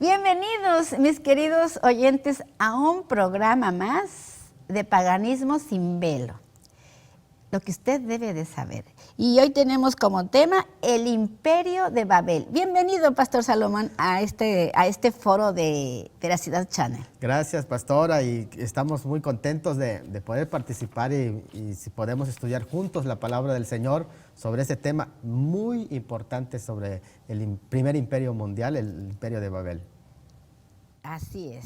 Bienvenidos, mis queridos oyentes, a un programa más de Paganismo sin Velo. Lo que usted debe de saber. Y hoy tenemos como tema el Imperio de Babel. Bienvenido, Pastor Salomón, a este foro de Veracidad Channel. Gracias, pastora, y estamos muy contentos de poder participar y si podemos estudiar juntos la palabra del Señor sobre ese tema muy importante sobre el primer imperio mundial, el Imperio de Babel. Así es.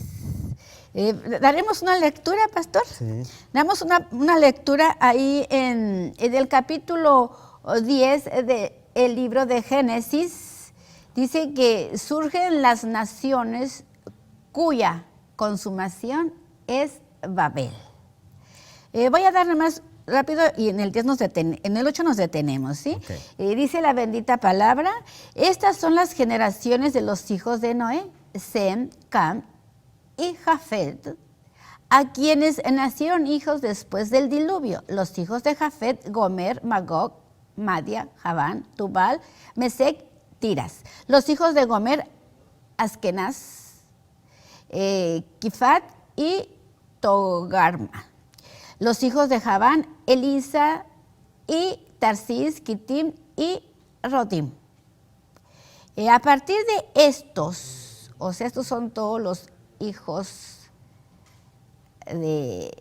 ¿Daremos una lectura, pastor? Sí. Damos una lectura ahí en el capítulo 10 del libro de Génesis. Dice que surgen las naciones cuya consumación es Babel. Voy a dar más rápido y en el 10 en el 8 nos detenemos, ¿sí? Okay. Dice la bendita palabra: estas son las generaciones de los hijos de Noé, Sem, Cam y Jafet, a quienes nacieron hijos después del diluvio. Los hijos de Jafet: Gomer, Magog, Madia, Javán, Tubal, Mesec, Tiras. Los hijos de Gomer: Askenaz, Kifat y Togarma. Los hijos de Javán: Elisa y Tarsis, Kitim y Rodim. A partir de estos, o sea, estos son todos los hijos del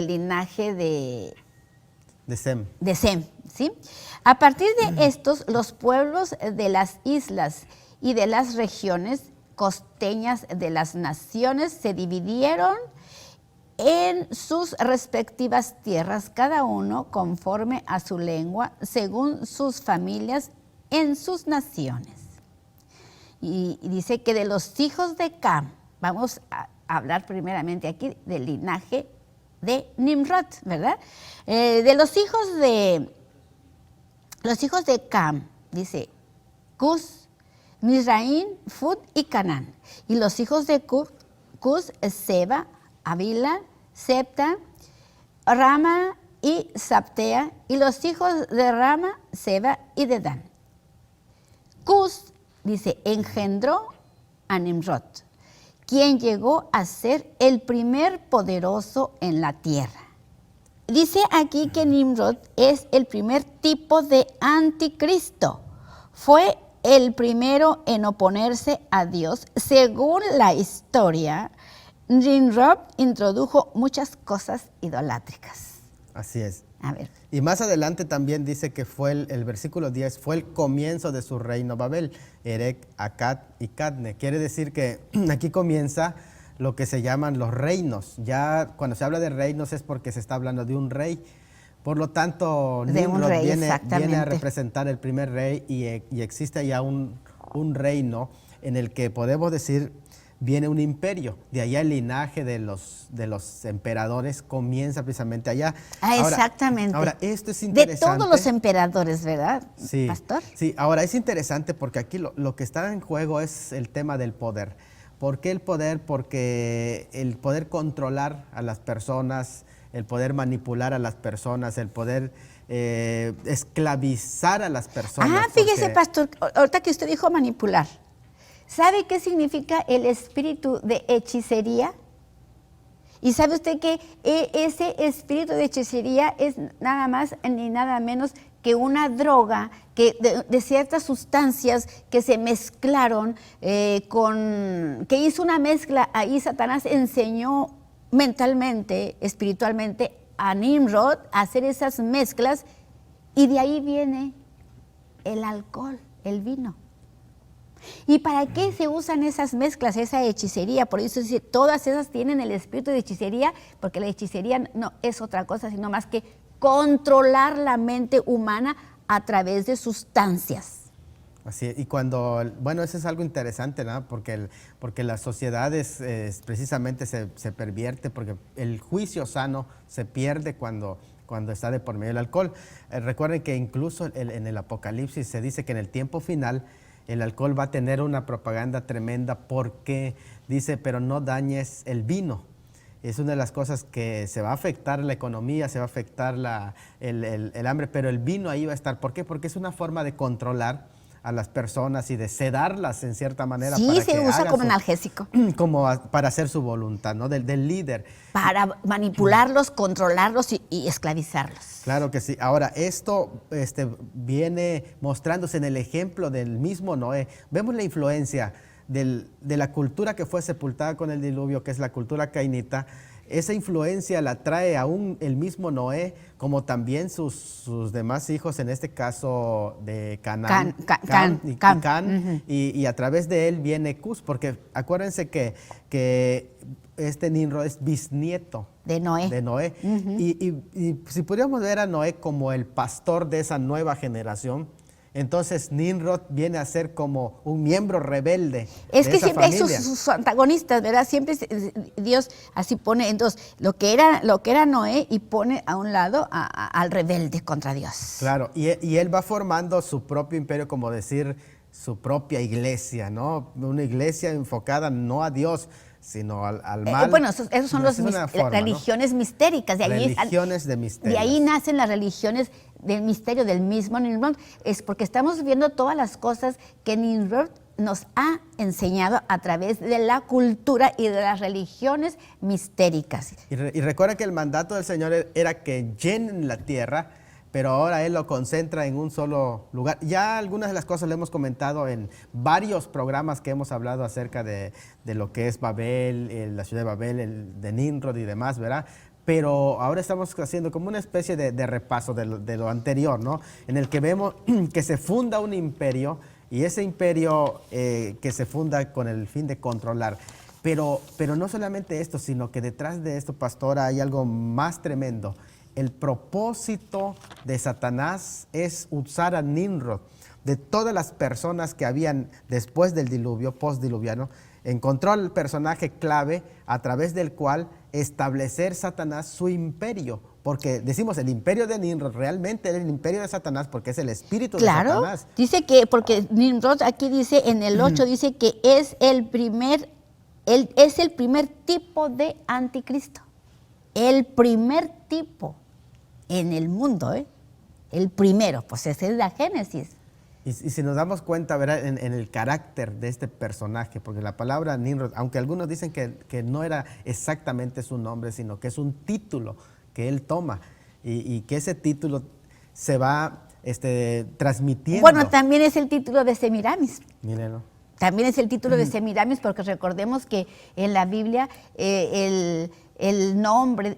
linaje de Sem. De Sem, ¿sí? A partir de estos, los pueblos de las islas y de las regiones costeñas de las naciones se dividieron en sus respectivas tierras, cada uno conforme a su lengua, según sus familias, en sus naciones. Y dice que de los hijos de Cam, vamos a hablar primeramente aquí del linaje de Nimrod, ¿verdad? De los hijos de Cam, dice Cus, Mizraim, Fud y Canaán. Y los hijos de Cus, Seba, Avila, Septa, Rama y Saptea. Y los hijos de Rama, Seba y Dedán. Cus, dice, engendró a Nimrod, quien llegó a ser el primer poderoso en la tierra. Dice aquí que Nimrod es el primer tipo de anticristo. Fue el primero en oponerse a Dios. Según la historia, Nimrod introdujo muchas cosas idolátricas. Así es. A ver. Y más adelante también dice que fue el versículo 10, fue el comienzo de su reino Babel, Erec, Akkad y Cadne. Quiere decir que aquí comienza lo que se llaman los reinos. Ya cuando se habla de reinos es porque se está hablando de un rey. Por lo tanto, Nimrod viene a representar el primer rey y existe ya un reino en el que podemos decir viene un imperio. De allá el linaje de los emperadores comienza precisamente allá. Exactamente. Ahora, esto es interesante. De todos los emperadores, ¿verdad, sí, pastor? Sí, ahora es interesante porque aquí lo que está en juego es el tema del poder. ¿Por qué el poder? Porque el poder controlar a las personas, el poder manipular a las personas, el poder esclavizar a las personas. Fíjese, pastor, ahorita que usted dijo manipular. ¿Sabe qué significa el espíritu de hechicería? ¿Y sabe usted que ese espíritu de hechicería es nada más ni nada menos que una droga de ciertas sustancias que se mezclaron que hizo una mezcla ahí? Satanás enseñó mentalmente, espiritualmente a Nimrod a hacer esas mezclas y de ahí viene el alcohol, el vino. ¿Y para qué se usan esas mezclas, esa hechicería? Por eso dice, todas esas tienen el espíritu de hechicería, porque la hechicería no es otra cosa, sino más que controlar la mente humana a través de sustancias. Así es, y bueno, eso es algo interesante, ¿no? Porque las sociedades precisamente se pervierte, porque el juicio sano se pierde cuando está de por medio del alcohol. Recuerden que incluso en el Apocalipsis se dice que en el tiempo final el alcohol va a tener una propaganda tremenda porque dice, pero no dañes el vino. Es una de las cosas que se va a afectar la economía, se va a afectar el hambre, pero el vino ahí va a estar. ¿Por qué? Porque es una forma de controlar a las personas y de sedarlas en cierta manera. Sí, para se que usa haga como analgésico. para hacer su voluntad, ¿no? Del líder. Para manipularlos, controlarlos y esclavizarlos. Claro que sí. Ahora, esto viene mostrándose en el ejemplo del mismo Noé. Vemos la influencia de la cultura que fue sepultada con el diluvio, que es la cultura cainita. Esa influencia la trae aún el mismo Noé, como también sus demás hijos, en este caso de Canaán, Cam, y a través de él viene Cus, porque acuérdense que este Nimrod es bisnieto de Noé. Y si pudiéramos ver a Noé como el pastor de esa nueva generación, entonces Nimrod viene a ser como un miembro rebelde. Es de que esa siempre familia. hay sus antagonistas, ¿verdad? Siempre Dios así pone entonces lo que era Noé y pone a un lado al rebelde contra Dios. Claro, y él va formando su propio imperio, como decir, su propia iglesia, ¿no? Una iglesia enfocada no a Dios, sino al mal. Bueno, esos son las religiones, ¿no?, mistéricas. Religiones de misterio. De ahí nacen las religiones del misterio del mismo Nimrod. Es porque estamos viendo todas las cosas que Nimrod nos ha enseñado a través de la cultura y de las religiones mistéricas. Y recuerda que el mandato del Señor era que llenen la tierra, pero ahora Él lo concentra en un solo lugar. Ya algunas de las cosas lo hemos comentado en varios programas que hemos hablado acerca de lo que es Babel, la ciudad de Babel, de Nimrod y demás, ¿verdad? Pero ahora estamos haciendo como una especie de repaso de lo anterior, ¿no? En el que vemos que se funda un imperio, y ese imperio que se funda con el fin de controlar. Pero no solamente esto, sino que detrás de esto, pastora, hay algo más tremendo. El propósito de Satanás es usar a Nimrod. De todas las personas que habían después del diluvio, postdiluviano, encontró al personaje clave a través del cual establecer Satanás su imperio. Porque decimos el imperio de Nimrod, realmente era el imperio de Satanás porque es el espíritu de Satanás. Claro, dice que, porque Nimrod aquí dice en el 8, dice que es el primer tipo de anticristo. El primer tipo en el mundo, el primero, pues esa es la Génesis. Y si nos damos cuenta, ¿verdad?, en el carácter de este personaje, porque la palabra Nimrod, aunque algunos dicen que no era exactamente su nombre, sino que es un título que él toma y que ese título se va transmitiendo. Bueno, también es el título de Semiramis. Mírenlo. También es el título de Semiramis, porque recordemos que en la Biblia el nombre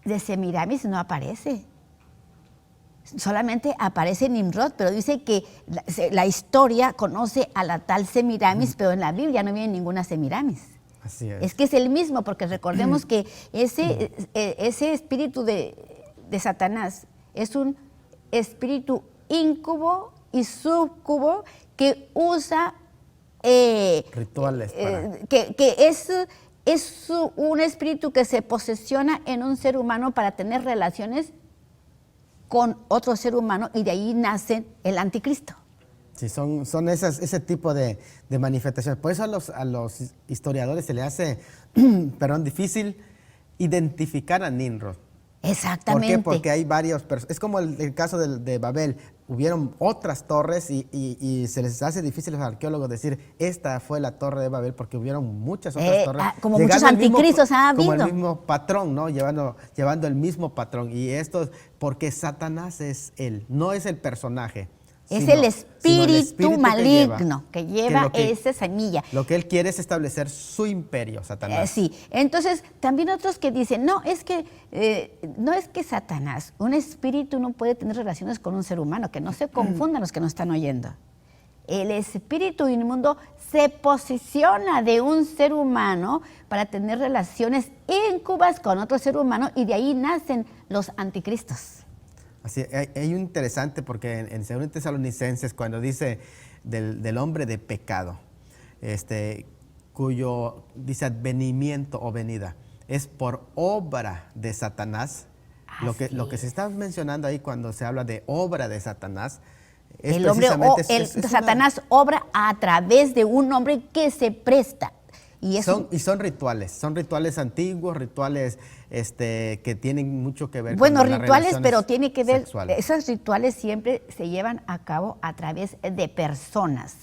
de Semiramis no aparece. Solamente aparece Nimrod, pero dice que la historia conoce a la tal Semiramis, pero en la Biblia no viene ninguna Semiramis. Así es. Es que es el mismo, porque recordemos que ese espíritu de Satanás es un espíritu íncubo y subcubo que usa rituales. Que es un espíritu que se posesiona en un ser humano para tener relaciones con otro ser humano, y de ahí nace el anticristo. Sí, son ese tipo de manifestaciones. Por eso a los historiadores se les hace difícil identificar a Nimrod. Exactamente. ¿Por qué? Porque hay varios personas. Es como el caso de Babel. Hubieron otras torres y se les hace difícil a los arqueólogos decir esta fue la torre de Babel, porque hubieron muchas otras torres. Como muchos anticristos ha habido. Como el mismo patrón, ¿no? Llevando el mismo patrón. Y esto es porque Satanás es él, no es el personaje. Es el espíritu maligno que lleva esa semilla. Lo que él quiere es establecer su imperio, Satanás. Sí, entonces también otros que dicen, no es que Satanás, un espíritu no puede tener relaciones con un ser humano, que no se confundan los que nos están oyendo. El espíritu inmundo se posiciona de un ser humano para tener relaciones íncubas con otro ser humano, y de ahí nacen los anticristos. Así, hay un interesante, porque en 2 Tesalonicenses, cuando dice del hombre de pecado, cuyo dice advenimiento o venida, es por obra de Satanás. Lo que se está mencionando ahí cuando se habla de obra de Satanás, es Satanás obra a través de un hombre que se presta. Son rituales antiguos, rituales que tienen mucho que ver Bueno, con las rituales, relaciones pero tiene que ver, sexuales. esos rituales siempre se llevan a cabo a través de personas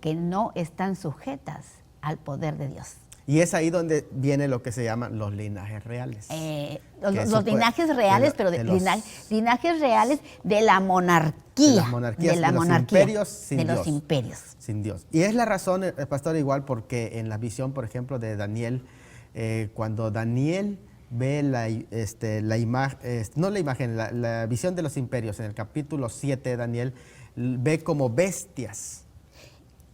que no están sujetas al poder de Dios. Y es ahí donde viene lo que se llaman los linajes reales. Los linajes reales, pero linajes reales de la monarquía. De las monarquías, de los imperios sin de Dios. los imperios. Sin Dios. Y es la razón, pastor, igual porque en la visión, por ejemplo, de Daniel, cuando Daniel ve la imagen, la visión de los imperios, en el capítulo 7 de Daniel, ve como bestias.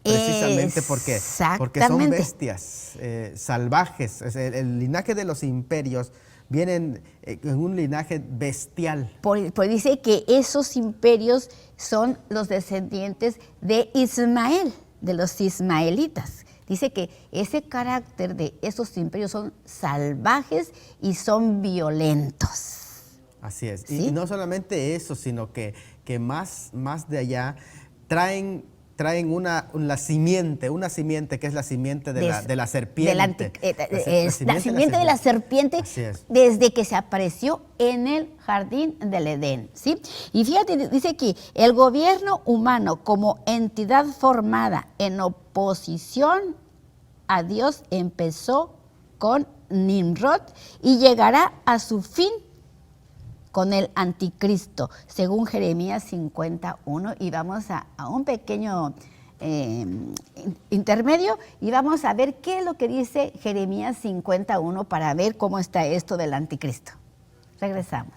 Precisamente porque son bestias salvajes. El linaje de los imperios vienen en un linaje bestial. Pues dice que esos imperios son los descendientes de Ismael, de los ismaelitas. Dice que ese carácter de esos imperios son salvajes y son violentos. Así es. ¿Sí? Y no solamente eso, sino que más de allá traen una simiente que es la simiente de la serpiente. La simiente de la serpiente desde que se apareció en el jardín del Edén, ¿sí? Y fíjate, dice aquí, el gobierno humano como entidad formada en oposición a Dios empezó con Nimrod y llegará a su fin con el anticristo, según Jeremías 51, y vamos a un pequeño intermedio y vamos a ver qué es lo que dice Jeremías 51 para ver cómo está esto del anticristo. Regresamos.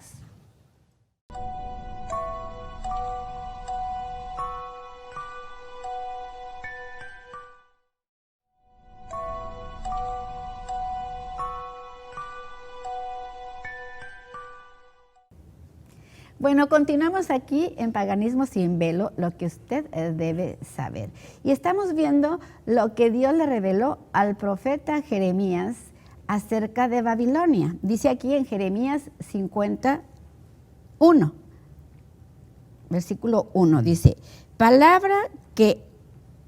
Bueno, continuamos aquí en Paganismo sin Velo, lo que usted debe saber. Y estamos viendo lo que Dios le reveló al profeta Jeremías acerca de Babilonia. Dice aquí en Jeremías 51, versículo 1, dice, palabra que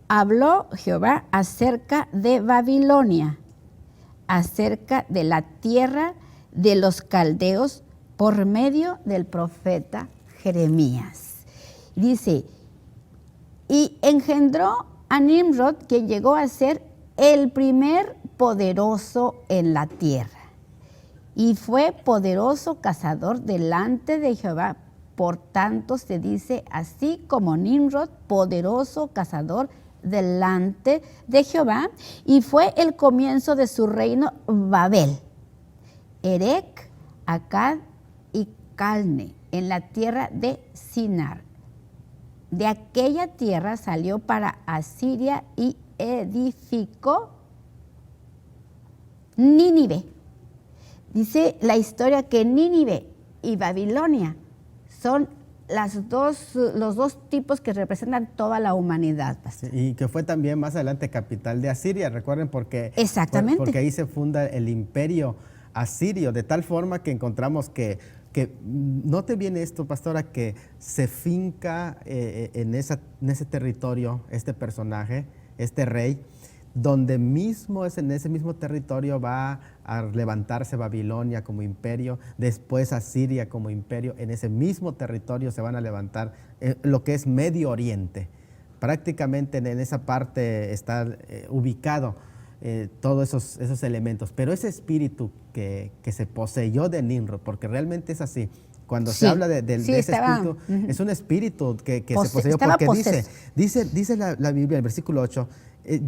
habló Jehová acerca de Babilonia, acerca de la tierra de los caldeos, por medio del profeta Jeremías. Dice, y engendró a Nimrod, quien llegó a ser el primer poderoso en la tierra. Y fue poderoso cazador delante de Jehová. Por tanto se dice así como Nimrod, poderoso cazador delante de Jehová. Y fue el comienzo de su reino Babel, Erec, Accad y Calne, en la tierra de Sinar. De aquella tierra salió para Asiria y edificó Nínive. Dice la historia que Nínive y Babilonia son los dos tipos que representan toda la humanidad. Sí, y que fue también más adelante capital de Asiria, recuerden, porque ahí se funda el imperio asirio, de tal forma que encontramos que note bien esto, pastora, que se finca en ese territorio este personaje, este rey, donde mismo en ese mismo territorio va a levantarse Babilonia como imperio, después Asiria como imperio. En ese mismo territorio se van a levantar lo que es Medio Oriente. Prácticamente en esa parte está ubicado todos esos elementos. Pero ese espíritu que se poseyó de Nimrod, porque realmente es así, cuando se habla de ese espíritu, es un espíritu que se poseyó, porque dice la Biblia, el versículo 8,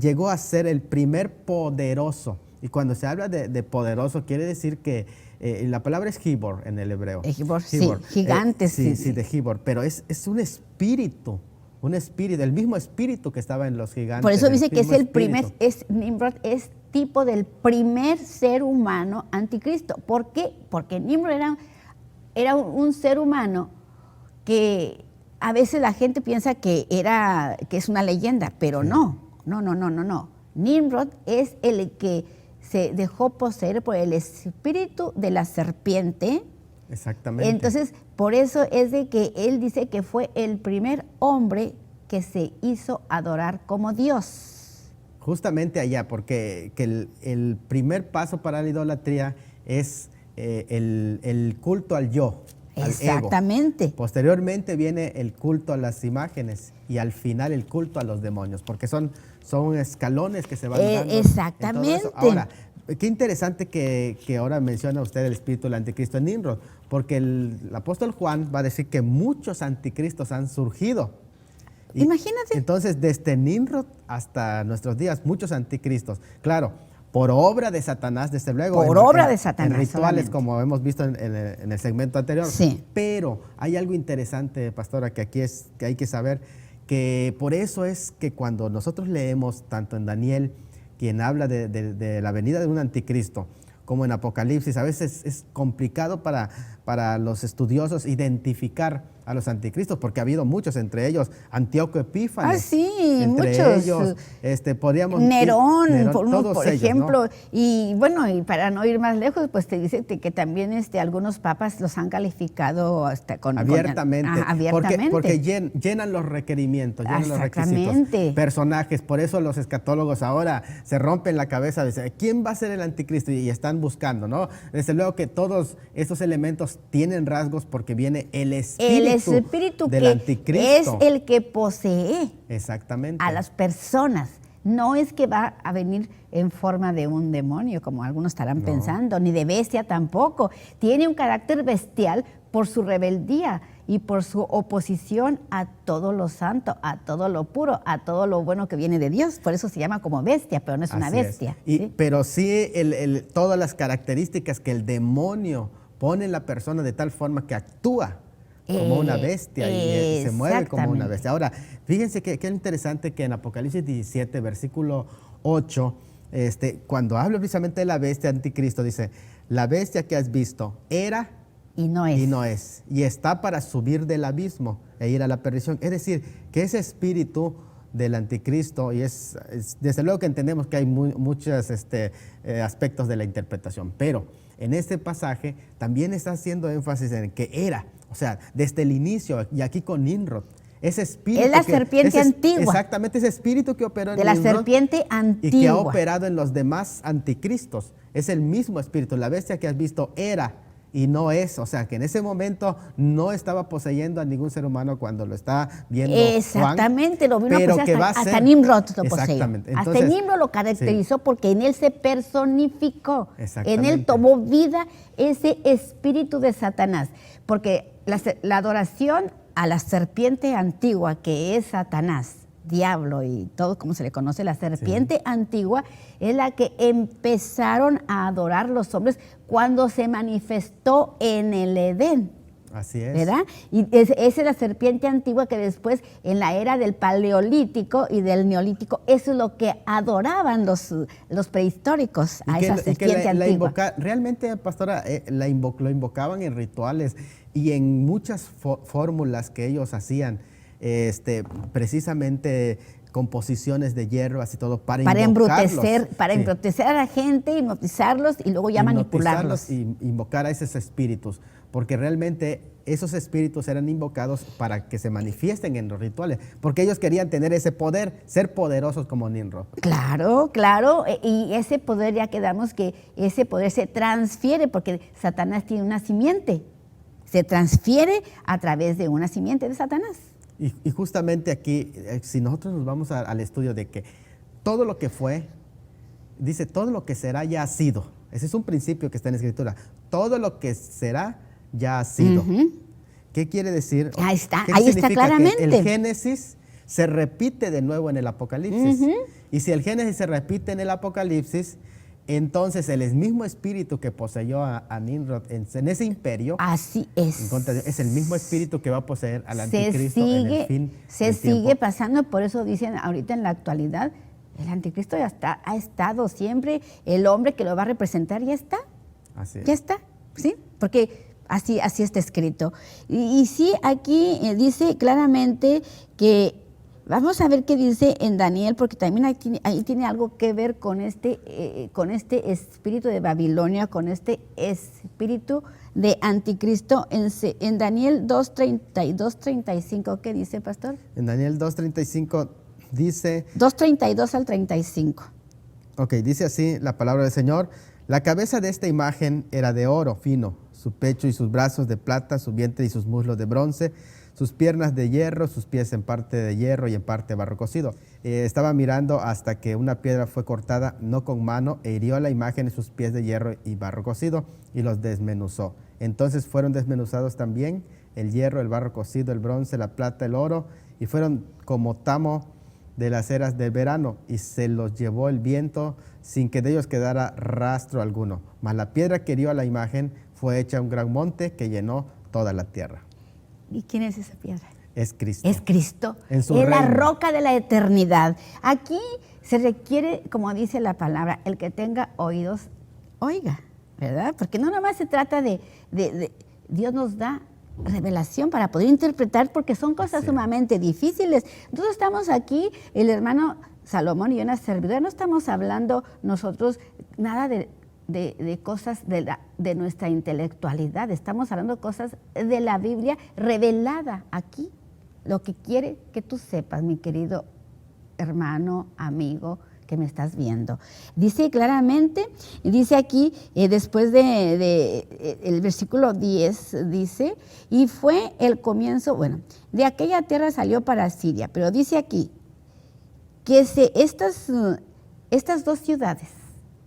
llegó a ser el primer poderoso. Y cuando se habla de poderoso, quiere decir que la palabra es Gibor en el hebreo. Gibor, sí, gigante. Sí, de Gibor, pero es un espíritu. El mismo espíritu que estaba en los gigantes. Por eso dice que es el primer, Nimrod es tipo del primer ser humano anticristo. ¿Por qué? Porque Nimrod era un ser humano que a veces la gente piensa que es una leyenda, pero no. Nimrod es el que se dejó poseer por el espíritu de la serpiente. Exactamente. Entonces, por eso es de que él dice que fue el primer hombre que se hizo adorar como Dios. Justamente allá, porque el primer paso para la idolatría es el culto al yo, al ego. Exactamente. Posteriormente viene el culto a las imágenes y al final el culto a los demonios, porque son escalones que se van dando. Exactamente. En todo eso. Ahora, qué interesante que ahora menciona usted el espíritu del anticristo en Nimrod, porque el apóstol Juan va a decir que muchos anticristos han surgido. Imagínate. Entonces, desde Nimrod hasta nuestros días, muchos anticristos. Claro, por obra de Satanás, desde luego. Por obra de Satanás, en rituales, solamente. como hemos visto en el segmento anterior. Sí. Pero hay algo interesante, pastora, que aquí que hay que saber, que por eso es que cuando nosotros leemos tanto en Daniel, quien habla de la venida de un anticristo, como en Apocalipsis, a veces es complicado para los estudiosos identificar a los anticristos, porque ha habido muchos, entre ellos Antíoco Epífanes. Ah, sí, entre muchos. ellos, podríamos Nerón, todos por ellos, ejemplo. ¿no? Y bueno, y para no ir más lejos, pues te dice que también algunos papas los han calificado hasta abiertamente. Abiertamente. Porque llenan los requerimientos, llenan los requisitos. Exactamente. Personajes, por eso los escatólogos ahora se rompen la cabeza de ¿quién va a ser el anticristo? Y están buscando, ¿no? Desde luego que todos estos elementos tienen rasgos porque viene el espíritu del que anticristo. es el que posee Exactamente. a las personas. No es que va a venir en forma de un demonio, como algunos estarán pensando, ni de bestia tampoco. Tiene un carácter bestial por su rebeldía y por su oposición a todo lo santo, a todo lo puro, a todo lo bueno que viene de Dios. Por eso se llama como bestia, pero no es una bestia. ¿Sí? Pero sí todas las características que el demonio pone en la persona de tal forma que actúa como una bestia y se mueve como una bestia. Ahora, fíjense que interesante que en Apocalipsis 17, versículo 8, cuando habla precisamente de la bestia anticristo, dice, la bestia que has visto era y no es. Y está para subir del abismo e ir a la perdición. Es decir, que ese espíritu del anticristo, y desde luego que entendemos que hay muchos aspectos de la interpretación, pero en este pasaje también está haciendo énfasis en que era, o sea, desde el inicio, y aquí con Nimrod, ese espíritu. Es la serpiente antigua. Exactamente, ese espíritu que operó en de la Nimrod serpiente antigua. y que ha operado en los demás anticristos. Es el mismo espíritu. La bestia que has visto era y no es. O sea, que en ese momento no estaba poseyendo a ningún ser humano cuando lo está viendo Exactamente, Juan, lo vino pero a poseer que va a hasta ser. Nimrod lo poseía. Exactamente. Hasta Entonces, Nimrod lo caracterizó porque en él se personificó. En Exactamente. él tomó vida ese espíritu de Satanás. Porque la adoración a la serpiente antigua, que es Satanás, diablo y todo como se le conoce, la serpiente antigua, es la que empezaron a adorar los hombres cuando se manifestó en el Edén. Así es. ¿Verdad? Y esa es la serpiente antigua que después, en la era del Paleolítico y del Neolítico, eso es lo que adoraban los prehistóricos a esa serpiente antigua. Realmente, pastora, lo invocaban en rituales y en muchas fórmulas que ellos hacían, precisamente composiciones de hierbas y todo para embrutecer a la gente, hipnotizarlos y luego ya manipularlos. Y invocar a esos espíritus, porque realmente esos espíritus eran invocados para que se manifiesten en los rituales, porque ellos querían tener ese poder, ser poderosos como Nimrod. Claro, y ese poder, ya quedamos que ese poder se transfiere, porque Satanás tiene una simiente, se transfiere a través de una simiente de Satanás. Y justamente aquí, si nosotros nos vamos al estudio de que todo lo que fue, dice, todo lo que será ya ha sido. Ese es un principio que está en la Escritura. Todo lo que será ya ha sido. ¿Qué quiere decir? Ahí está claramente. Que el Génesis se repite de nuevo en el Apocalipsis. Y si el Génesis se repite en el Apocalipsis, entonces el mismo espíritu que poseyó a Nimrod en ese imperio, así es. Es el mismo espíritu que va a poseer al anticristo en el fin Se sigue pasando, por eso dicen ahorita en la actualidad, el anticristo ya ha estado siempre, el hombre que lo va a representar ya está. Así es. Ya está, ¿sí? Porque así está escrito. Y sí, aquí dice claramente que, vamos a ver qué dice en Daniel, porque también ahí tiene algo que ver con este espíritu de Babilonia, con este espíritu de anticristo. En Daniel 2:32-35, ¿qué dice, pastor? En Daniel 2:35 dice... 2:32 al 35. Ok, dice así la palabra del Señor. La cabeza de esta imagen era de oro fino, su pecho y sus brazos de plata, su vientre y sus muslos de bronce, sus piernas de hierro, sus pies en parte de hierro y en parte barro cocido. Estaba mirando hasta que una piedra fue cortada, no con mano, e hirió la imagen en sus pies de hierro y barro cocido, y los desmenuzó. Entonces fueron desmenuzados también el hierro, el barro cocido, el bronce, la plata, el oro, y fueron como tamo de las eras del verano, y se los llevó el viento sin que de ellos quedara rastro alguno. Mas la piedra que hirió a la imagen fue hecha un gran monte que llenó toda la tierra. ¿Y quién es esa piedra? Es Cristo. Es Cristo. En su es la reino. roca de la eternidad. Aquí se requiere, como dice la palabra, el que tenga oídos, oiga, ¿verdad? Porque no nomás se trata de Dios nos da revelación para poder interpretar, porque son cosas sumamente difíciles. Nosotros estamos aquí, el hermano Salomón y una servidora, no estamos hablando nosotros nada de cosas de nuestra intelectualidad, estamos hablando de cosas de la Biblia revelada aquí, lo que quiere que tú sepas, mi querido hermano, amigo, que me estás viendo. Dice claramente, dice aquí, después el versículo 10, dice, y fue el comienzo, bueno, de aquella tierra salió para Siria, pero dice aquí, que estas dos ciudades,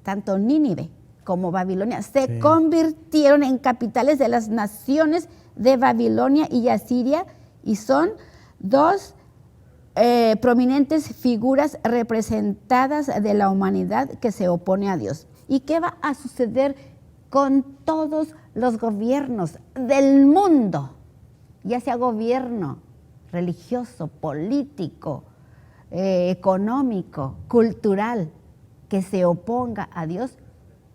tanto Nínive como Babilonia, se convirtieron en capitales de las naciones de Babilonia y Asiria, y son dos prominentes figuras representadas de la humanidad que se opone a Dios. ¿Y qué va a suceder con todos los gobiernos del mundo? Ya sea gobierno religioso, político, económico, cultural, que se oponga a Dios.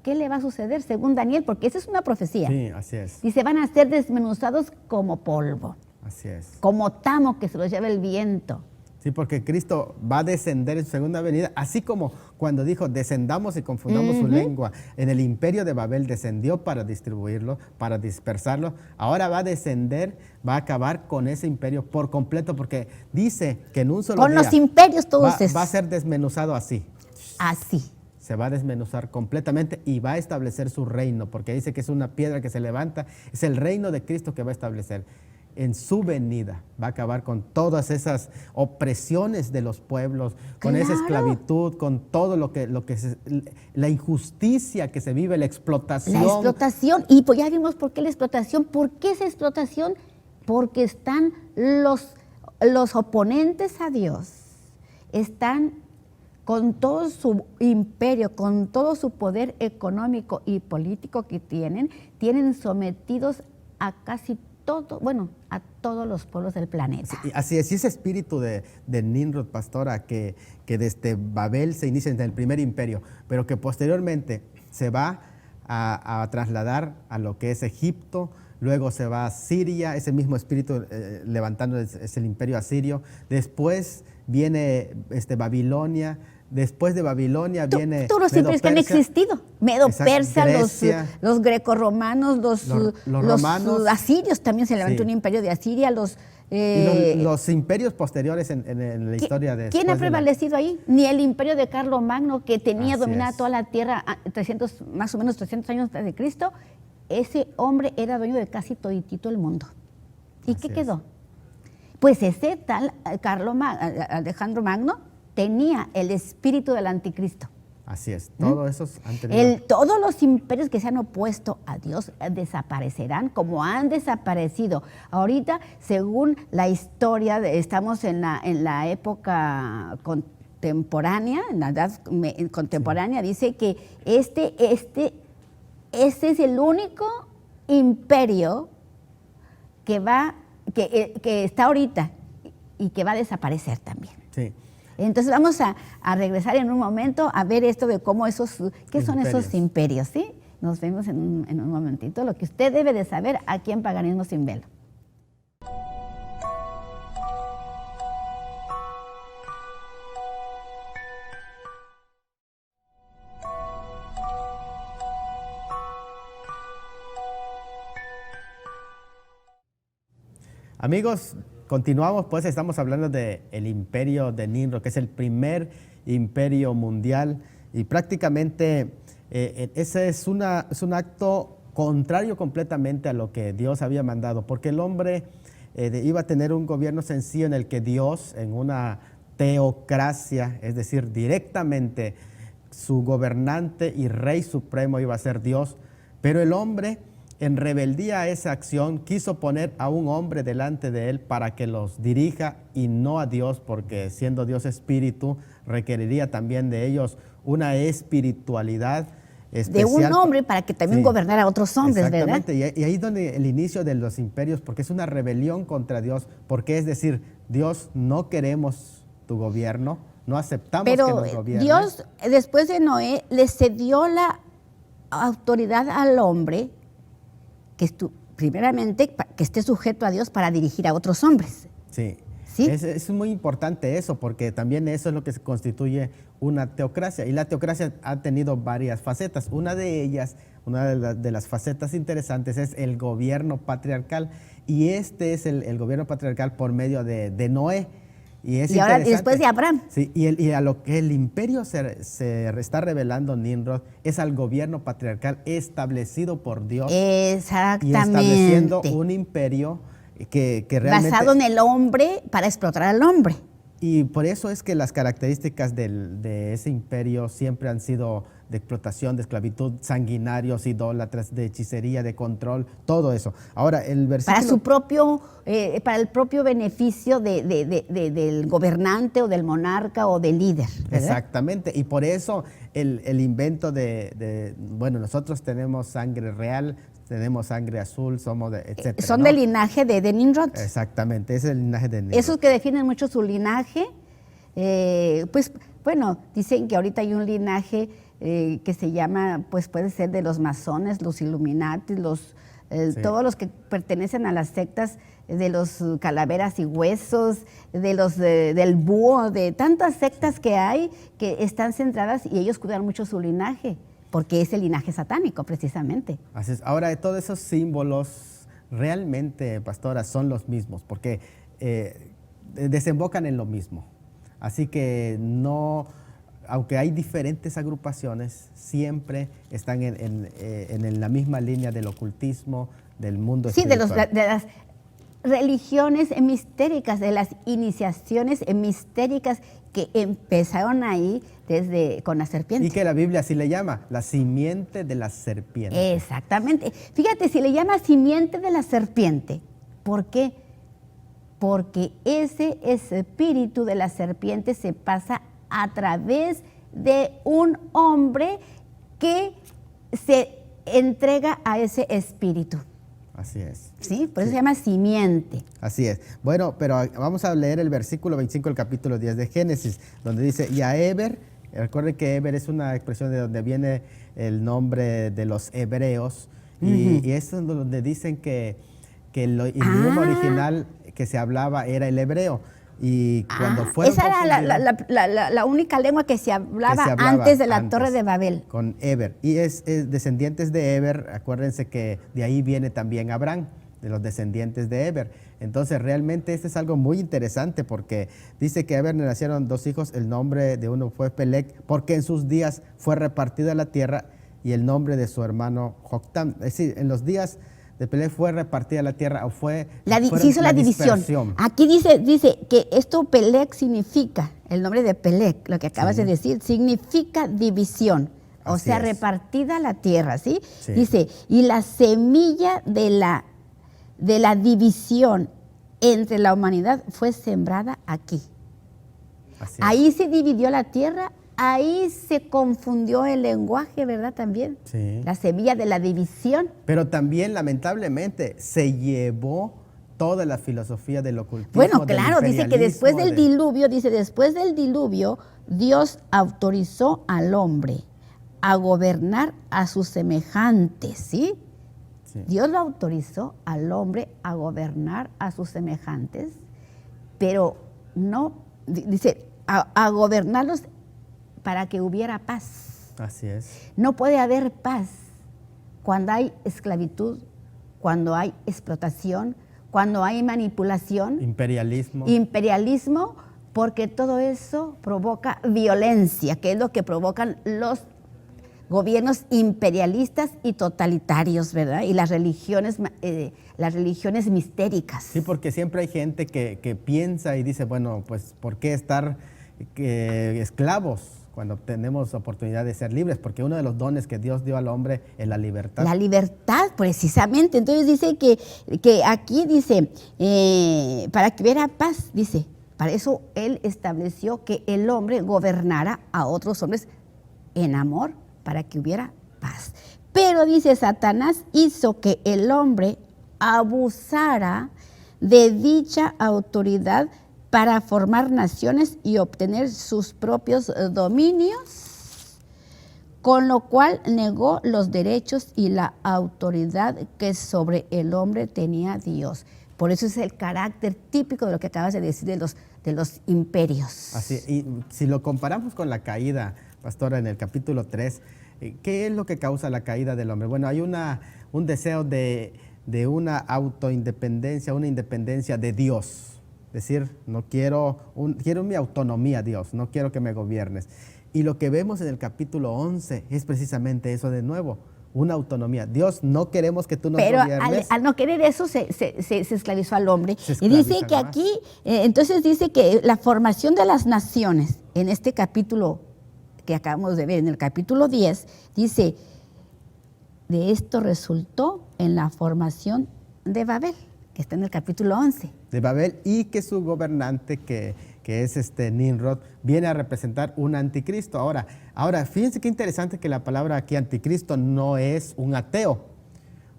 ¿Qué le va a suceder según Daniel? Porque esa es una profecía. Sí, así es. Dice, van a ser desmenuzados como polvo. Así es. Como tamo que se los lleva el viento. Sí, porque Cristo va a descender en su segunda venida, así como cuando dijo, descendamos y confundamos su lengua. En el imperio de Babel descendió para distribuirlo, para dispersarlo. Ahora va a descender, va a acabar con ese imperio por completo, porque dice que en un solo con día los imperios todos va a ser desmenuzado así. Así. Se va a desmenuzar completamente y va a establecer su reino, porque dice que es una piedra que se levanta, es el reino de Cristo que va a establecer. En su venida va a acabar con todas esas opresiones de los pueblos, con esa esclavitud, con todo la injusticia que se vive, la explotación. La explotación, y pues ya vimos por qué la explotación. ¿Por qué esa explotación? Porque están los oponentes a Dios, están con todo su imperio, con todo su poder económico y político que tienen sometidos a casi todo, bueno, a todos los pueblos del planeta. Sí, así es, y ese espíritu de Nimrod, pastora, que desde Babel se inicia en el primer imperio, pero que posteriormente se va a trasladar a lo que es Egipto, luego se va a Siria, ese mismo espíritu levantando es el imperio asirio, después viene Babilonia. Después de Babilonia viene todos los imperios que han existido, Medo-Persa, los grecorromanos, los romanos, los asirios, también se levantó un imperio de Asiria, los imperios posteriores en la historia de... ¿Quién ha prevalecido ahí? Ni el imperio de Carlomagno, que tenía dominada toda la tierra más o menos 300 años antes de Cristo. Ese hombre era dueño de casi toditito el mundo. ¿Y qué quedó? Pues ese tal Alejandro Magno tenía el espíritu del anticristo. Así es, todos esos han tenido... Todos los imperios que se han opuesto a Dios desaparecerán como han desaparecido. Ahorita, según la historia, estamos en la época contemporánea, en la edad contemporánea, dice que este es el único imperio que está ahorita y que va a desaparecer también. Sí. Entonces vamos a regresar en un momento a ver esto de cómo ¿qué son esos imperios? ¿Sí? Nos vemos en un momentito, lo que usted debe de saber aquí en Paganismo sin Velo. Amigos, continuamos, pues estamos hablando del imperio de Nimrod, que es el primer imperio mundial Y prácticamente ese es un acto contrario completamente a lo que Dios había mandado, porque el hombre iba a tener un gobierno sencillo en el que Dios, en una teocracia, es decir, directamente su gobernante y rey supremo iba a ser Dios, pero el hombre, en rebeldía a esa acción, quiso poner a un hombre delante de él para que los dirija y no a Dios, porque siendo Dios espíritu, requeriría también de ellos una espiritualidad especial. De un hombre para que también gobernara a otros hombres, exactamente, ¿verdad? Y ahí es donde el inicio de los imperios, porque es una rebelión contra Dios, porque es decir, Dios, no queremos tu gobierno, no aceptamos que Pero nos gobiernes. Dios, después de Noé, le cedió la autoridad al hombre, primeramente, que esté sujeto a Dios para dirigir a otros hombres. Sí. ¿Sí? Es muy importante eso, porque también eso es lo que se constituye una teocracia. Y la teocracia ha tenido varias facetas. Una de ellas, de las facetas interesantes, es el gobierno patriarcal. Y este es el gobierno patriarcal por medio de Noé. Y ahora, después de Abraham. Sí, y a lo que el imperio se está revelando Nimrod es al gobierno patriarcal establecido por Dios. Exactamente. Y estableciendo un imperio que realmente... basado en el hombre para explotar al hombre. Y por eso es que las características de ese imperio siempre han sido de explotación, de esclavitud, sanguinarios, idólatras, de hechicería, de control, todo eso. Ahora, el versículo... Para el propio beneficio del gobernante o del monarca o del líder, ¿verdad? Exactamente, y por eso el invento bueno, nosotros tenemos sangre real, tenemos sangre azul, somos etcétera. Son ¿no? del linaje de Nimrod. Exactamente, ese es el linaje de Nimrod. Esos que definen mucho su linaje, pues bueno, dicen que ahorita hay un linaje que se llama, pues puede ser de los masones, los Illuminati, Sí. todos los que pertenecen a las sectas de los calaveras y huesos, del búho, de tantas sectas que hay que están centradas y ellos cuidan mucho su linaje, porque es el linaje satánico precisamente. Así es. Ahora, todos esos símbolos realmente, pastora, son los mismos, porque desembocan en lo mismo. Así que no, aunque hay diferentes agrupaciones, siempre están en la misma línea del ocultismo, del mundo espiritual. Sí, de las religiones mistéricas, de las iniciaciones mistéricas que empezaron ahí con la serpiente. Y que la Biblia así le llama, la simiente de la serpiente. Exactamente. Fíjate, si le llama simiente de la serpiente, ¿por qué? Porque ese espíritu de la serpiente se pasa a través de un hombre que se entrega a ese espíritu. Así es. ¿Sí? Por eso se llama simiente. Así es. Bueno, pero vamos a leer el versículo 25 del capítulo 10 de Génesis, donde dice, y a Eber, recuerden que Eber es una expresión de donde viene el nombre de los hebreos, y eso es donde dicen que el idioma original que se hablaba era el hebreo. Y cuando fueron esa era la única lengua que se hablaba antes de la Torre de Babel. Con Eber. Y es descendientes de Eber, acuérdense que de ahí viene también Abraham, de los descendientes de Eber. Entonces realmente esto es algo muy interesante porque dice que a Eber le nacieron 2 hijos, el nombre de uno fue Peleg, porque en sus días fue repartida la tierra, y el nombre de su hermano Joctam. Es decir, en los días de Peleg fue repartida la tierra, o se hizo la división. dispersión. Aquí dice que esto Peleg significa, el nombre de Peleg, lo que acabas de decir, significa división, o sea, repartida la tierra, ¿sí? Dice, y la semilla de la división entre la humanidad fue sembrada aquí. Ahí se dividió la tierra. Ahí se confundió el lenguaje, ¿verdad? También. Sí. La semilla de la división. Pero también, lamentablemente, se llevó toda la filosofía del ocultismo. Bueno, claro, dice que después del diluvio, Dios autorizó al hombre a gobernar a sus semejantes, ¿sí? Sí. Dios lo autorizó al hombre a gobernar a sus semejantes, pero no, dice, a gobernarlos para que hubiera paz. Así es. No puede haber paz cuando hay esclavitud, cuando hay explotación, cuando hay manipulación. Imperialismo. porque todo eso provoca violencia, que es lo que provocan los gobiernos imperialistas y totalitarios, ¿verdad? Y las religiones mistéricas. Sí, porque siempre hay gente que piensa y dice, bueno, pues ¿por qué estar esclavos cuando tenemos oportunidad de ser libres? Porque uno de los dones que Dios dio al hombre es la libertad. La libertad, precisamente. Entonces dice que aquí dice, para que hubiera paz, dice, para eso Él estableció que el hombre gobernara a otros hombres en amor, para que hubiera paz. Pero dice, Satanás hizo que el hombre abusara de dicha autoridad para formar naciones y obtener sus propios dominios, con lo cual negó los derechos y la autoridad que sobre el hombre tenía Dios. Por eso es el carácter típico de lo que acabas de decir de los imperios. Así, y si lo comparamos con la caída, pastora, en el capítulo 3, ¿qué es lo que causa la caída del hombre? Bueno, hay un deseo de una autoindependencia, una independencia de Dios. Es decir, quiero mi autonomía, Dios, no quiero que me gobiernes. Y lo que vemos en el capítulo 11 es precisamente eso de nuevo, una autonomía. Dios, no queremos que tú nos gobiernes. Pero al no querer eso se esclavizó al hombre. Y dice que aquí, entonces dice que la formación de las naciones, en este capítulo que acabamos de ver, en el capítulo 10, dice, de esto resultó en la formación de Babel, que está en el capítulo 11. De Babel, y que su gobernante, que es Nimrod, viene a representar un anticristo. Ahora, fíjense qué interesante que la palabra aquí anticristo no es un ateo,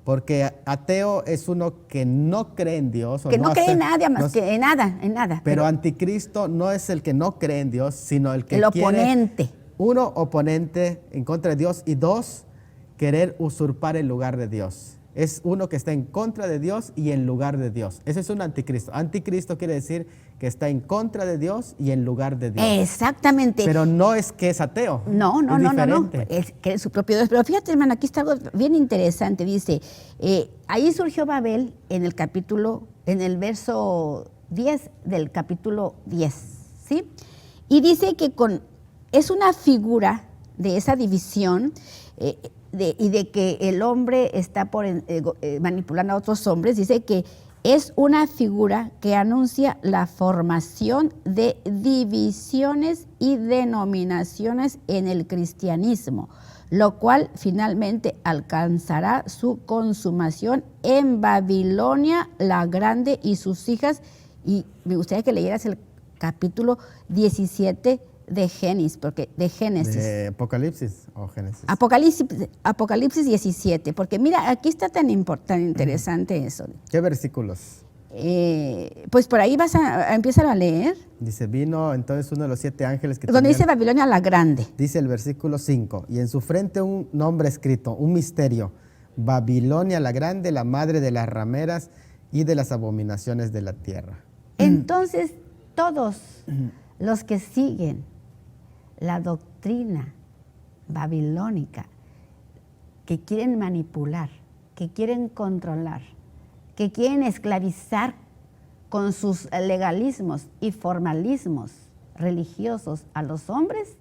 porque ateo es uno que no cree en Dios. Que no cree en nada más, que en nada. Pero anticristo no es el que no cree en Dios, sino el que el oponente. Uno, oponente en contra de Dios, y dos, querer usurpar el lugar de Dios. Es uno que está en contra de Dios y en lugar de Dios. Ese es un anticristo. Anticristo quiere decir que está en contra de Dios y en lugar de Dios. Exactamente. Pero no es que es ateo. No. Es que es su propio Dios. Pero fíjate, hermano, aquí está algo bien interesante. Dice, ahí surgió Babel en el verso 10 del capítulo 10, ¿sí? Y dice que es una figura de esa división y de que el hombre está manipulando a otros hombres. Dice que es una figura que anuncia la formación de divisiones y denominaciones en el cristianismo, lo cual finalmente alcanzará su consumación en Babilonia la Grande y sus hijas. Y me gustaría que leyeras el capítulo 17 de Génesis, ¿De Apocalipsis o Génesis? Apocalipsis 17, porque mira, aquí está tan interesante eso. ¿Qué versículos? Pues por ahí empiezan a leer. Dice, vino entonces uno de los 7 ángeles que donde dice Babilonia la Grande. Dice el versículo 5, y en su frente un nombre escrito, un misterio, Babilonia la Grande, la madre de las rameras y de las abominaciones de la tierra. Entonces, todos los que siguen la doctrina babilónica, que quieren manipular, que quieren controlar, que quieren esclavizar con sus legalismos y formalismos religiosos a los hombres,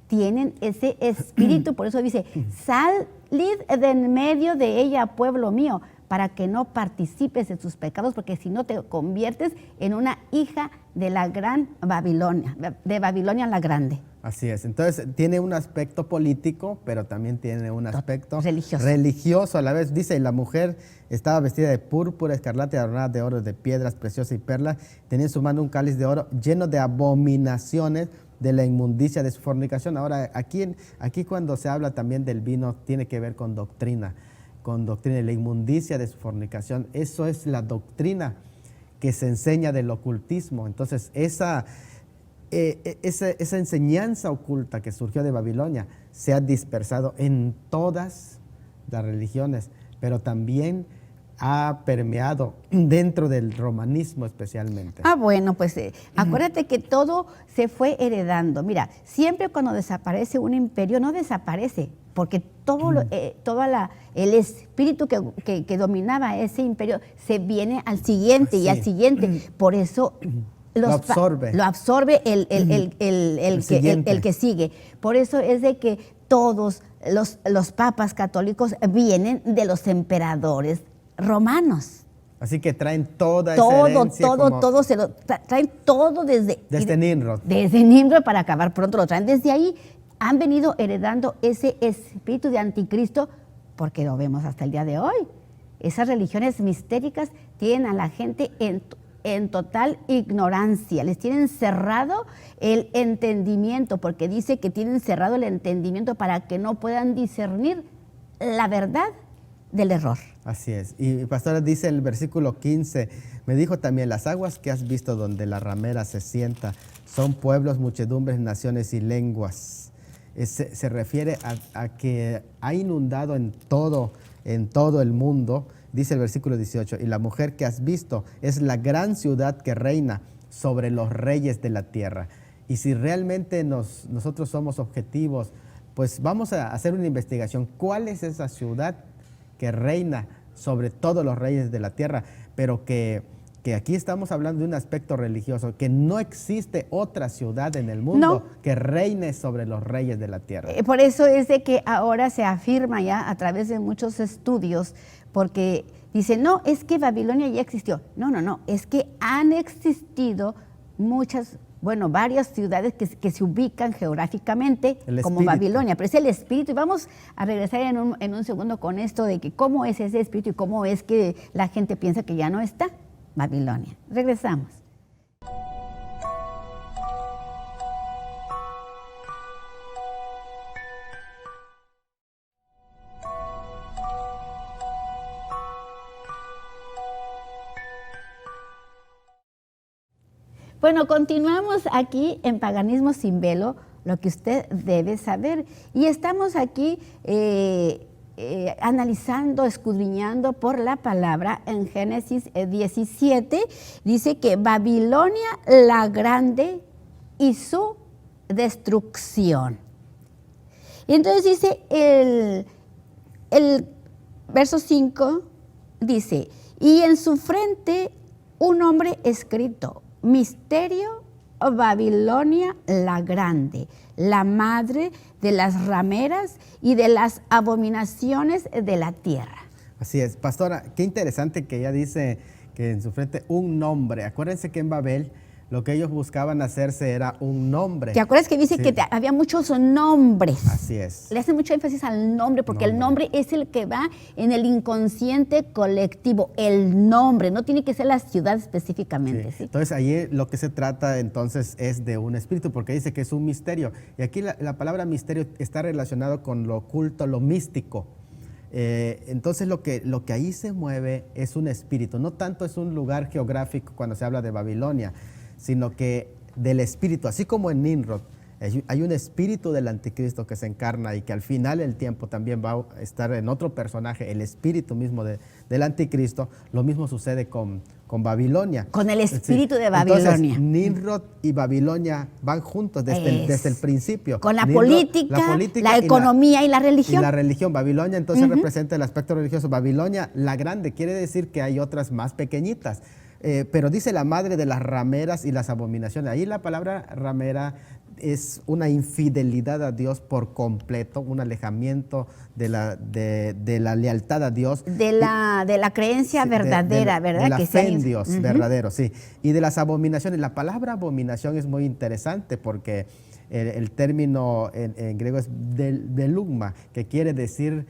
tienen ese espíritu. Por eso dice, salid de en medio de ella, pueblo mío, para que no participes de sus pecados, porque si no te conviertes en una hija de la gran Babilonia, de Babilonia la Grande. Así es. Entonces tiene un aspecto político, pero también tiene un aspecto religioso a la vez. Dice, la mujer estaba vestida de púrpura, escarlata y adornada de oro, de piedras preciosas y perlas. Tenía en su mano un cáliz de oro lleno de abominaciones de la inmundicia de su fornicación. Ahora, aquí cuando se habla también del vino, tiene que ver con doctrina, la inmundicia de su fornicación. Eso es la doctrina que se enseña del ocultismo. Entonces, esa enseñanza oculta que surgió de Babilonia se ha dispersado en todas las religiones, pero también ha permeado dentro del romanismo especialmente. Bueno, pues acuérdate que todo se fue heredando. Mira, siempre cuando desaparece un imperio, no desaparece, porque todo el espíritu que dominaba ese imperio se viene al siguiente y al siguiente. Por eso lo absorbe. Lo absorbe el que sigue. Por eso es de que todos los papas católicos vienen de los emperadores romanos. Así que traen toda esa herencia. Todo, traen todo desde Nimrod. Desde Nimrod, para acabar pronto, lo traen desde ahí. Han venido heredando ese espíritu de anticristo, porque lo vemos hasta el día de hoy. Esas religiones mistéricas tienen a la gente en total ignorancia, les tienen cerrado el entendimiento, porque dice que tienen cerrado el entendimiento para que no puedan discernir la verdad del error. Así es. Y pastora, dice el versículo 15, me dijo también, las aguas que has visto donde la ramera se sienta son pueblos, muchedumbres, naciones y lenguas. Se refiere a que ha inundado en todo el mundo, dice el versículo 18, y la mujer que has visto es la gran ciudad que reina sobre los reyes de la tierra. Y si realmente nosotros somos objetivos, pues vamos a hacer una investigación. ¿Cuál es esa ciudad que reina sobre todos los reyes de la tierra? Pero que aquí estamos hablando de un aspecto religioso, que no existe otra ciudad en el mundo que reine sobre los reyes de la tierra. Por eso es de que ahora se afirma ya a través de muchos estudios, porque dicen, no, es que Babilonia ya existió. No, es que han existido varias ciudades que se ubican geográficamente como Babilonia, pero es el espíritu. Y vamos a regresar en un segundo con esto de que cómo es ese espíritu y cómo es que la gente piensa que ya no está Babilonia. Regresamos. Bueno, continuamos aquí en Paganismo sin Velo, lo que usted debe saber. Y estamos aquí analizando, escudriñando por la palabra. En Génesis 17 dice que Babilonia la grande y su destrucción. Y entonces dice el verso 5, dice, y en su frente un nombre escrito, Misterio, Babilonia la grande, la madre de las rameras y de las abominaciones de la tierra. Así es, pastora, qué interesante que ella dice que en su frente un nombre. Acuérdense que en Babel lo que ellos buscaban hacerse era un nombre. ¿Te acuerdas que dice que había muchos nombres? Así es. Le hacen mucho énfasis al nombre, porque el nombre es el que va en el inconsciente colectivo. El nombre, no tiene que ser la ciudad específicamente. ¿Sí? Entonces, ahí lo que se trata entonces es de un espíritu, porque dice que es un misterio. Y aquí la palabra misterio está relacionado con lo oculto, lo místico. Entonces, lo que ahí se mueve es un espíritu. No tanto es un lugar geográfico cuando se habla de Babilonia, sino que del espíritu, así como en Nimrod, hay un espíritu del anticristo que se encarna y que al final del tiempo también va a estar en otro personaje, el espíritu mismo del anticristo. Lo mismo sucede con Babilonia. Con el espíritu de Babilonia. Entonces, Nimrod y Babilonia van juntos desde el principio. Con la política, la economía y la religión. Y la religión. Babilonia entonces representa el aspecto religioso. Babilonia, la grande, quiere decir que hay otras más pequeñitas. Pero dice la madre de las rameras y las abominaciones. Ahí la palabra ramera es una infidelidad a Dios por completo, un alejamiento de la lealtad a Dios. De la creencia verdadera, ¿verdad? De la fe en Dios, verdadero, sí. Y de las abominaciones. La palabra abominación es muy interesante porque el término en griego es delugma, que quiere decir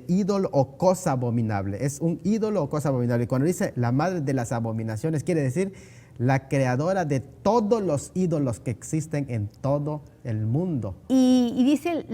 ídolo o cosa abominable. Es un ídolo o cosa abominable. Y cuando dice la madre de las abominaciones, quiere decir la creadora de todos los ídolos que existen en todo el mundo. Y dice,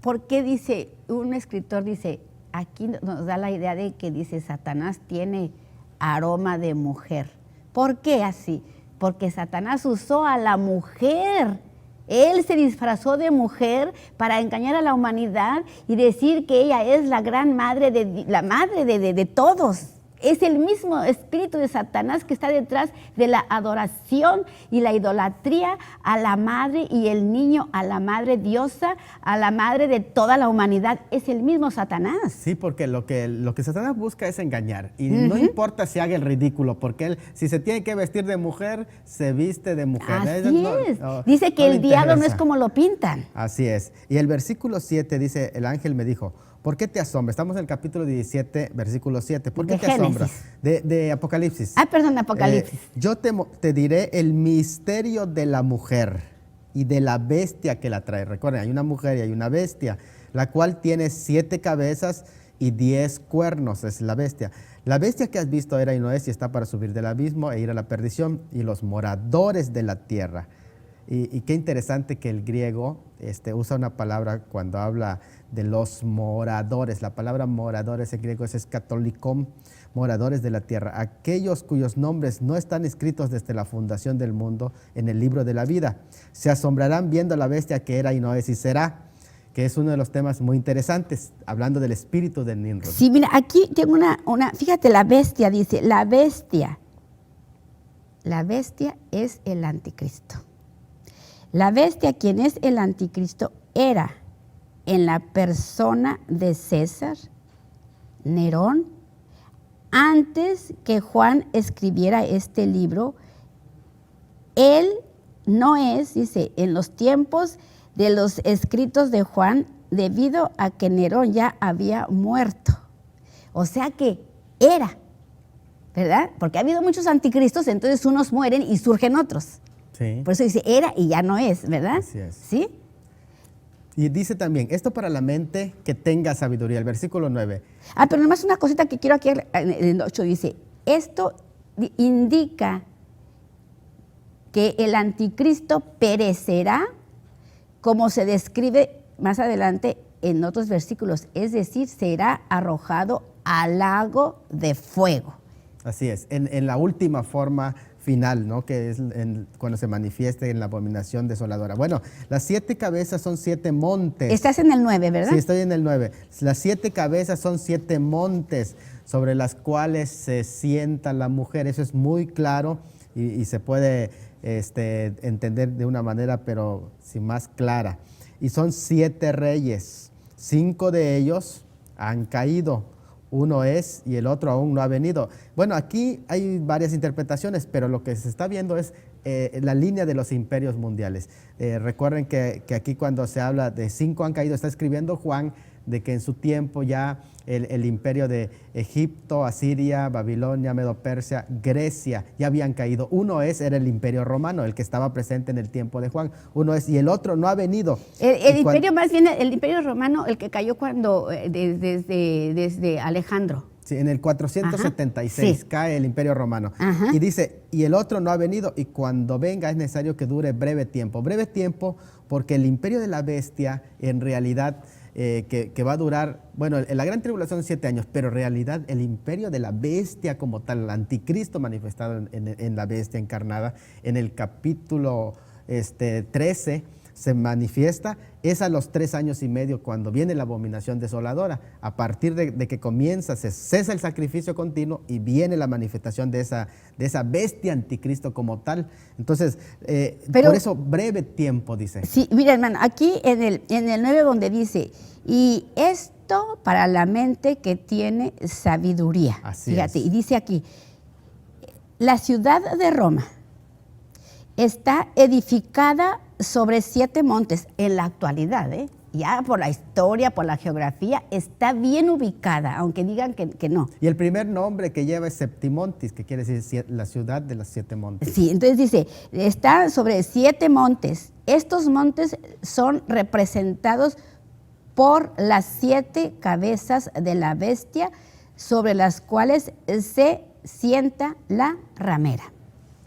¿por qué dice, un escritor dice, aquí nos da la idea de que dice, Satanás tiene aroma de mujer? ¿Por qué así? Porque Satanás usó a la mujer. Él se disfrazó de mujer para engañar a la humanidad y decir que ella es la gran madre, la madre de todos. Es el mismo espíritu de Satanás que está detrás de la adoración y la idolatría a la madre y el niño, a la madre diosa, a la madre de toda la humanidad. Es el mismo Satanás. Sí, porque lo que Satanás busca es engañar. Y no importa si haga el ridículo, porque él, si se tiene que vestir de mujer, se viste de mujer. Así es. Dice que el diablo no es como lo pintan. Así es. Y el versículo 7 dice, el ángel me dijo, ¿por qué te asombras? Estamos en el capítulo 17, versículo 7. ¿Por qué De te Génesis. asombras? De Apocalipsis. Perdón, Apocalipsis. Yo te diré el misterio de la mujer y de la bestia que la trae. Recuerden, hay una mujer y hay una bestia, la cual tiene 7 cabezas y 10 cuernos, es la bestia. La bestia que has visto era y no es y está para subir del abismo e ir a la perdición, y los moradores de la tierra. Y qué interesante que el griego usa una palabra cuando habla de los moradores. La palabra moradores en griego es escatolicón, moradores de la tierra. Aquellos cuyos nombres no están escritos desde la fundación del mundo en el libro de la vida. Se asombrarán viendo la bestia que era y no es y será, que es uno de los temas muy interesantes, hablando del espíritu de Nimrod. Sí, mira, aquí tengo fíjate, la bestia dice, la bestia es el anticristo. La bestia, quien es el anticristo, era en la persona de César, Nerón. Antes que Juan escribiera este libro, él no es, dice, en los tiempos de los escritos de Juan, debido a que Nerón ya había muerto. O sea que era, ¿verdad? Porque ha habido muchos anticristos, entonces unos mueren y surgen otros. Sí. Por eso dice, era y ya no es, ¿verdad? Así es. ¿Sí? Y dice también, esto para la mente que tenga sabiduría, el versículo 9. Pero nomás una cosita que quiero aquí, en el 8 dice, esto indica que el anticristo perecerá, como se describe más adelante en otros versículos, es decir, será arrojado al lago de fuego. Así es, en la última forma final, ¿no? Que es cuando se manifieste en la abominación desoladora. Bueno, las 7 cabezas son 7 montes. Estás en el 9, ¿verdad? Sí, estoy en el 9. Las 7 cabezas son 7 montes sobre las cuales se sienta la mujer. Eso es muy claro y se puede entender de una manera, pero sin más clara. Y son 7 reyes. 5 de ellos han caído. Uno es y el otro aún no ha venido. Bueno, aquí hay varias interpretaciones, pero lo que se está viendo es la línea de los imperios mundiales. Recuerden que aquí cuando se habla de 5 han caído, está escribiendo Juan de que en su tiempo ya el imperio de Egipto, Asiria, Babilonia, Medo-Persia, Grecia ya habían caído. Uno era el imperio romano, el que estaba presente en el tiempo de Juan. Uno es, y el otro no ha venido. El imperio, más bien el imperio romano, el que cayó cuando desde Alejandro. Sí, en el 476 Ajá, sí. Cae el imperio romano. Ajá. Y dice, y el otro no ha venido, y cuando venga es necesario que dure breve tiempo. Breve tiempo porque el imperio de la bestia en realidad que va a durar, bueno, en la gran tribulación 7 años, pero en realidad el imperio de la bestia como tal, el anticristo manifestado en la bestia encarnada, en el capítulo 13 se manifiesta, es a los 3 años y medio cuando viene la abominación desoladora. A partir de que comienza, se cesa el sacrificio continuo y viene la manifestación de esa bestia anticristo como tal. Entonces, por eso breve tiempo, dice. Sí, mira, hermano, aquí en el 9 donde dice, y esto para la mente que tiene sabiduría. Así Fíjate, es. y dice aquí, la ciudad de Roma está edificada sobre 7 montes en la actualidad, ya por la historia, por la geografía, está bien ubicada, aunque digan que no. Y el primer nombre que lleva es Septimontis, que quiere decir la ciudad de los 7 montes. Sí, entonces dice, está sobre 7 montes. Estos montes son representados por las 7 cabezas de la bestia sobre las cuales se sienta la ramera.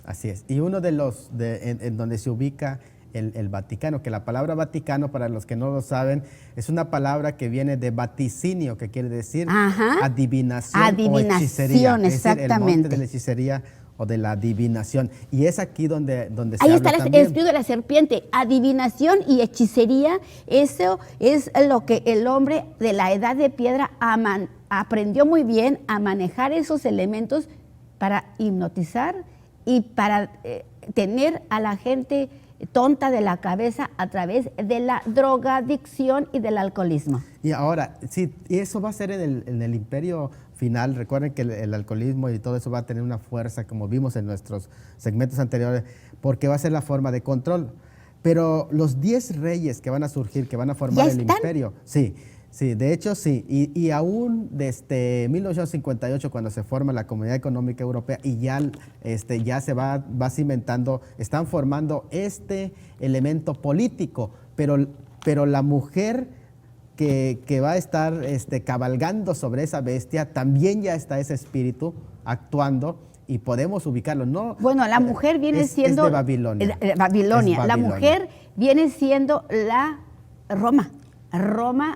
Así es. Y uno de los en donde se ubica el Vaticano, que la palabra Vaticano, para los que no lo saben, es una palabra que viene de vaticinio, que quiere decir adivinación o hechicería. Adivinación, exactamente. Es decir, el monte de la hechicería o de la adivinación. Y es aquí donde se Ahí habla está el también. espíritu de la serpiente. Adivinación y hechicería, eso es lo que el hombre de la edad de piedra aprendió muy bien a manejar esos elementos para hipnotizar y para tener a la gente tonta de la cabeza a través de la drogadicción y del alcoholismo. Y ahora, sí, y eso va a ser en el imperio final. Recuerden que el alcoholismo y todo eso va a tener una fuerza, como vimos en nuestros segmentos anteriores, porque va a ser la forma de control. Pero los 10 reyes que van a surgir, que van a formar el imperio, sí, de hecho sí, y aún desde 1958, cuando se forma la Comunidad Económica Europea y ya se va cimentando, están formando este elemento político, pero la mujer que va a estar cabalgando sobre esa bestia, también ya está ese espíritu actuando. Y podemos ubicarlo, ¿no? Bueno, la mujer viene siendo... Es de Babilonia. Babilonia. La mujer viene siendo la Roma,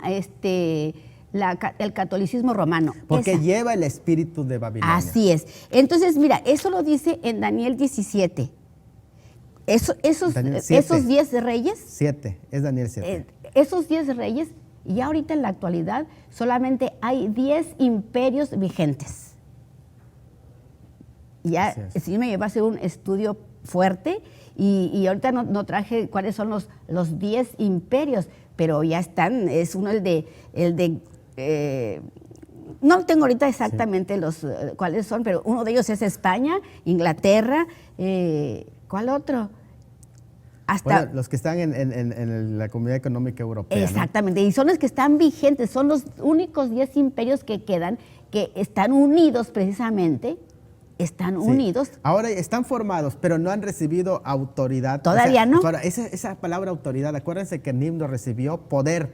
el catolicismo romano. Porque lleva el espíritu de Babilonia. Así es. Entonces, mira, eso lo dice en Daniel 17. Esos 10 reyes... 7, es Daniel 7. Esos 10 reyes, ya ahorita en la actualidad, solamente hay 10 imperios vigentes. Ya sí me lleva a hacer un estudio fuerte y ahorita no traje cuáles son los 10 imperios, pero ya están, es uno el de no tengo ahorita exactamente cuáles son, pero uno de ellos es España, Inglaterra, ¿cuál otro? Bueno, los que están en la Comunidad Económica Europea. Exactamente, ¿no? Y son los que están vigentes, son los únicos 10 imperios que quedan, que están unidos precisamente. Están unidos. Ahora están formados, pero no han recibido autoridad. Todavía no. Esa palabra autoridad, acuérdense que Nimrod recibió poder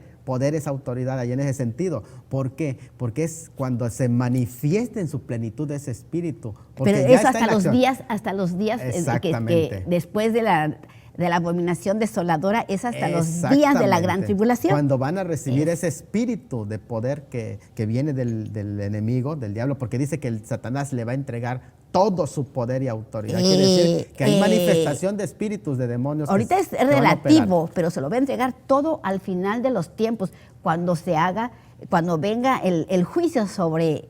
es autoridad ahí en ese sentido. ¿Por qué? Porque es cuando se manifiesta en su plenitud ese espíritu. Pero eso hasta los días que después de la abominación desoladora, es hasta los días de la gran tribulación. Cuando van a recibir ese espíritu de poder que viene del enemigo, del diablo, porque dice que el Satanás le va a entregar todo su poder y autoridad. Quiere decir que hay manifestación de espíritus, de demonios. Ahorita es relativo, pero se lo va a entregar todo al final de los tiempos, cuando venga el juicio sobre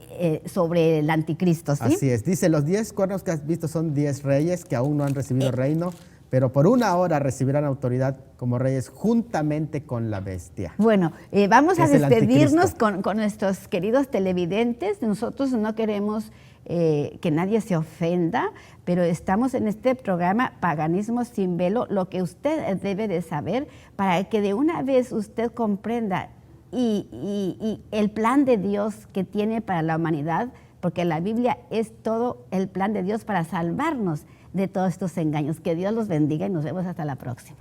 el anticristo. ¿Sí? Así es. Dice, los 10 cuernos que has visto son 10 reyes que aún no han recibido reino, pero por una hora recibirán autoridad como reyes juntamente con la bestia. Bueno, vamos a despedirnos con nuestros queridos televidentes. Nosotros no queremos que nadie se ofenda, pero estamos en este programa Paganismo sin Velo, lo que usted debe de saber para que de una vez usted comprenda y el plan de Dios que tiene para la humanidad, porque la Biblia es todo el plan de Dios para salvarnos de todos estos engaños. Que Dios los bendiga y nos vemos hasta la próxima.